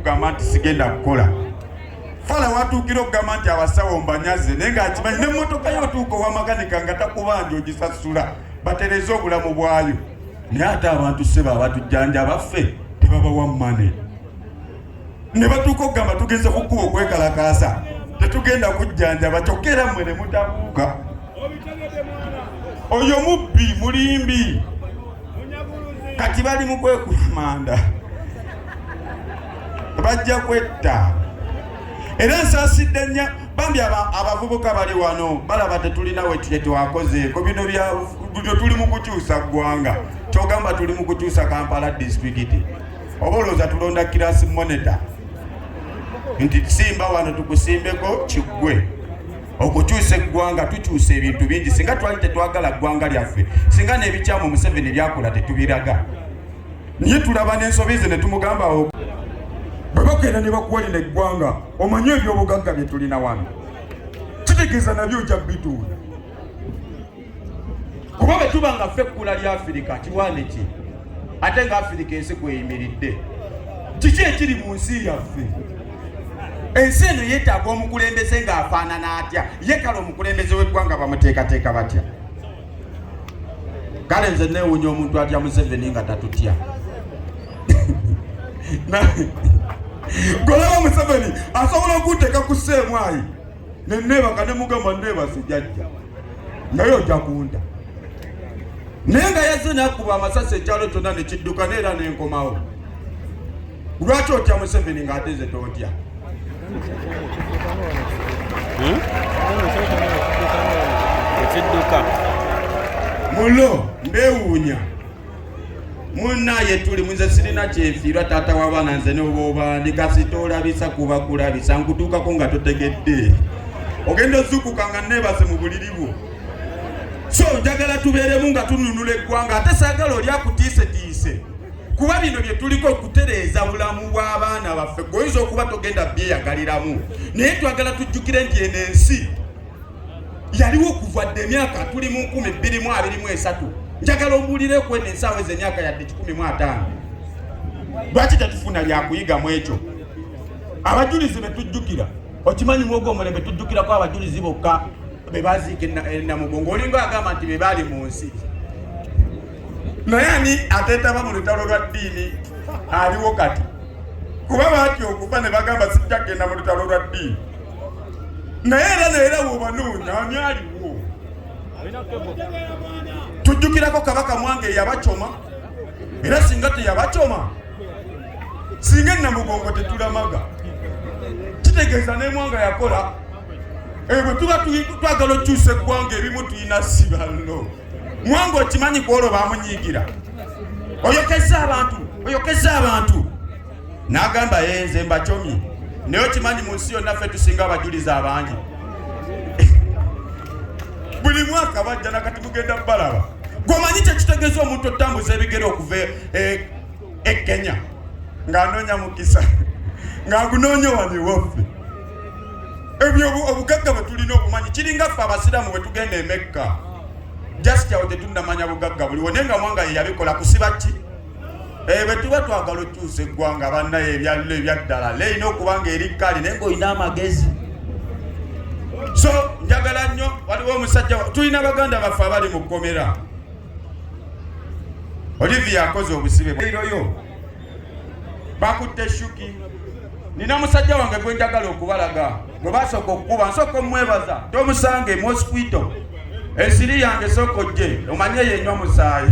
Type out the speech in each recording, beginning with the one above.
kugamba nti sigenda kukola. Fala watuukira okugamba nti abasawo mbanyaze naye ng'akimanyi n'emmotoka y'otuuka owa makanika nga takubanja ogisasula batereze obulamu bwayo. Naye ate abantu ssebo abatujjanja baffe tebabawa mmane. Ne batuuka okugamba tugenze ku kkuba okwekalakaasa tetugenda kujjanjaba kyokka era mmwe ne mutabuuka. Oyo mubbi mulimbi kati bali mu kwekulamanda bajja kwetta. Era nsaasidde nnyo bambi abavubuka bali wano balaba tetulina we twakozeeko bino byo tuli mu kukyusa ggwanga. Kyogamba tuli mu kukyusa Kampala district. Oba olowooza tulonda kirasi monitor nti simba wano tukusimbeko kiggwe. Okukyusa eggwanga tukyusa ebintu bingi. Singa twali tetwagala ggwanga lyaffe, singa n'ebikyamu Museveni byakola tetubiraga. Niye tulaba n'ensobi ze ne tumugamba bwe bagenda ne bakuwalira eggwanga omanye ebyobugagga bye tulina wano. Kitegeeza nabyo ojja bituula. Kuba bwe tuba nga ffe ekkula lya Afirika kiwaane ki? Ate nga Afirika ensi kweyimiridde. Kiki ekiri mu nsi yaffe? Ensi eno yeetaaga omukulembeze ng'afaanana atya? Ye kale omukulembeze w'eggwanga bamuteekateeka batya? Kale nze neewuunya omuntu atya Museveni nga tatutya. Golaba Museveni asobola okuteeka ku sseemwayi nenneebaka ne mugamba nneebase jjajja naye ojja kunda. Naye nga yazze n'akuba amasasi ekyalo kyonna ne kidduka neera n'enkomawo. Lwaki otya Museveni ng'ate nze tootya? Mulo mbeewuunya munnaye tuli nze sirina kyenfiirwa taata w'abaana nze n'obaobandi kasita olabisa kuba kulabisa nkutuukako nga totegedde ogenda ozuukuka nga neebase mu buliri bwo. So njagala tubeeremu nga tununula eggwanga ate saagala oli akutiisetiise kuba bino bye tuliko okutereeza bulamu bw'abaana baffe goyinza okuba togenda byeyagaliramu naye twagala tujjukire nti eno ensi yaliwo okuvadde emyaka tuli mu 2023. Njagala omuwulireku eno ensaawa ez'emyaka yadde 15. Lwaki tetufuna lyakuyiga mu ekyo? Abajulizi be tujjukira okimanyi mwogo omulembe tujjukirako abajulizi bokka be baziika Namugongo olinga agamba nti be baali mu nsi. Naye ani ateetaba mu lutalo lwa ddiini aliwo kati? Kuba batya okufa ne bagamba sijja kgenda mu lutalo lwa ddiini. Naye era wobanoonya ani aliwo? Tujjukirako Kabaka Mwange yabachoma. Era singa teyabachoma singa Namugongo tetulamaga. Kitegeeza ne Mwanga yakola. Bwe tuba twagala okyusa eggwanga ebimu tuyina sibalo. Mwanga okimanyi kwolwo bamunyiigira. Oyokeza abantu. N'agamba yenze mbachomye. Naye okimanyi mu nsi yonna ffe tusinga abajulizi abangi. Buli mwaka bajja nakati mugenda balaba. Gomanyi kyekitegeeza omuntu otambuza ebigere okuva e Kenya ng'anoonya mukisa ng'agunoonya wano ewaffe. Ebyo obugagga bwe tulina okumanyi kiringa ffe abasiraamu bwe tugenda e Mecca. Just awo tetunnamanya bugagga buliwo naye nga Mwanga ye yabikola kusiba ki? Bwe tuba twagala okyusa eggwanga bannaye ebyallo ebyaddala leyina okuba nga eri kkali naye ng'olina amagezi. So njagala nnyo waliwo omusajja tulina baganda baffe abali mu kkomera. Olivia akoze obusibe bw'iroyo bakutte Shuki. Nina musajja wange gwe njagala okubalaga gwe basooka okukuba nsooka omwebaza tomusange mosquito ensiri yange sooka ojje omanye yenywa musaayi.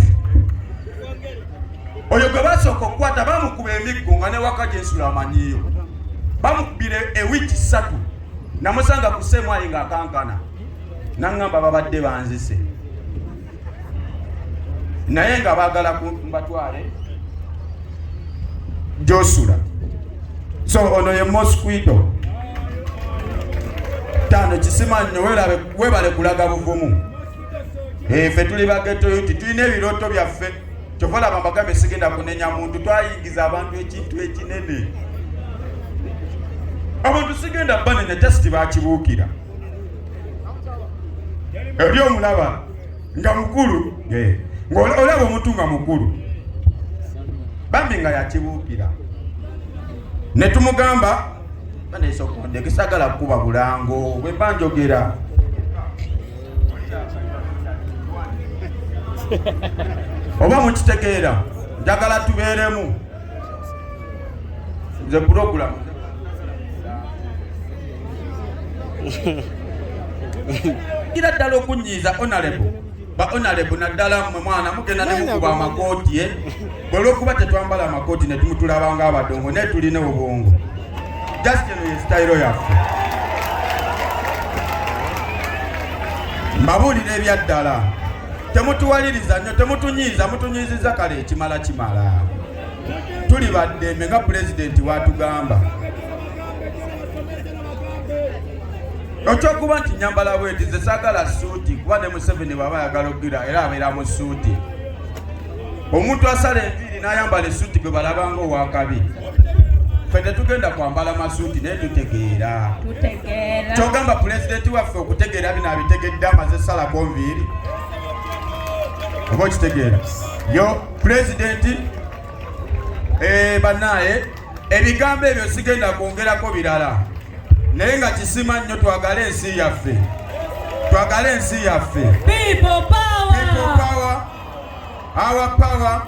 Oyo gwe basooka okukwata bamukuba emiggo nga ne waka gyensula amanyiyo bamukubire ewiki 3 namusanga ku sseemwayi ng'akankana n'aŋŋamba babadde banzise naye nga baagala mbatwale gy'osula. So ono ye mosquito. Tano kisima nnyo weebale kulaga buvumu. Ffe tuli bageto yuti tulina ebirooto byaffe kyova laba mbagambe sigenda kunenya muntu twayingiza abantu ekintu ekinene. Abantu sigenda banenya just bakibuukira. Eri omulaba nga mukulu ng'olaba omuntu nga mukulu bambi nga yakibuukira. ne tumugamba baneso konde kisagala kuba bulango bwe banjogera oba mukitegeera njagala tubeeremu nze program ira ddala okunyiiza honorable ba honorable naddala mmwe mwana mugenda ne mukuba amakooti ye bw'olwokuba tetwambala amakooti ne tumutulabanga abadongo naye tulina obwongo just eno ye sitayiro yaffe mbabuulira ebyaddala temutuwaliriza nnyo temutunyiiza mutunyiiziza kale ekimala kimala tuli baddembe nga pulezidenti watugamba okyokuba nti nyambala bweti ze saagala suuti kuba ne Museveni bw'aba ayagala okugira era abeera mu suuti omuntu asala enviiri n'ayambala essuuti gwe balabanga owakabi ffe tetugenda kwambala masuuti naye tutegeera kyogamba pulezidenti waffe okutegeera bino abitegedde amaze salako nviiri oba okitegeera yo pulezidenti bannaaye ebigambo ebyo sigenda kwongerako birala naye nga kisima nnyo twagale ensi yaffe People power. Our power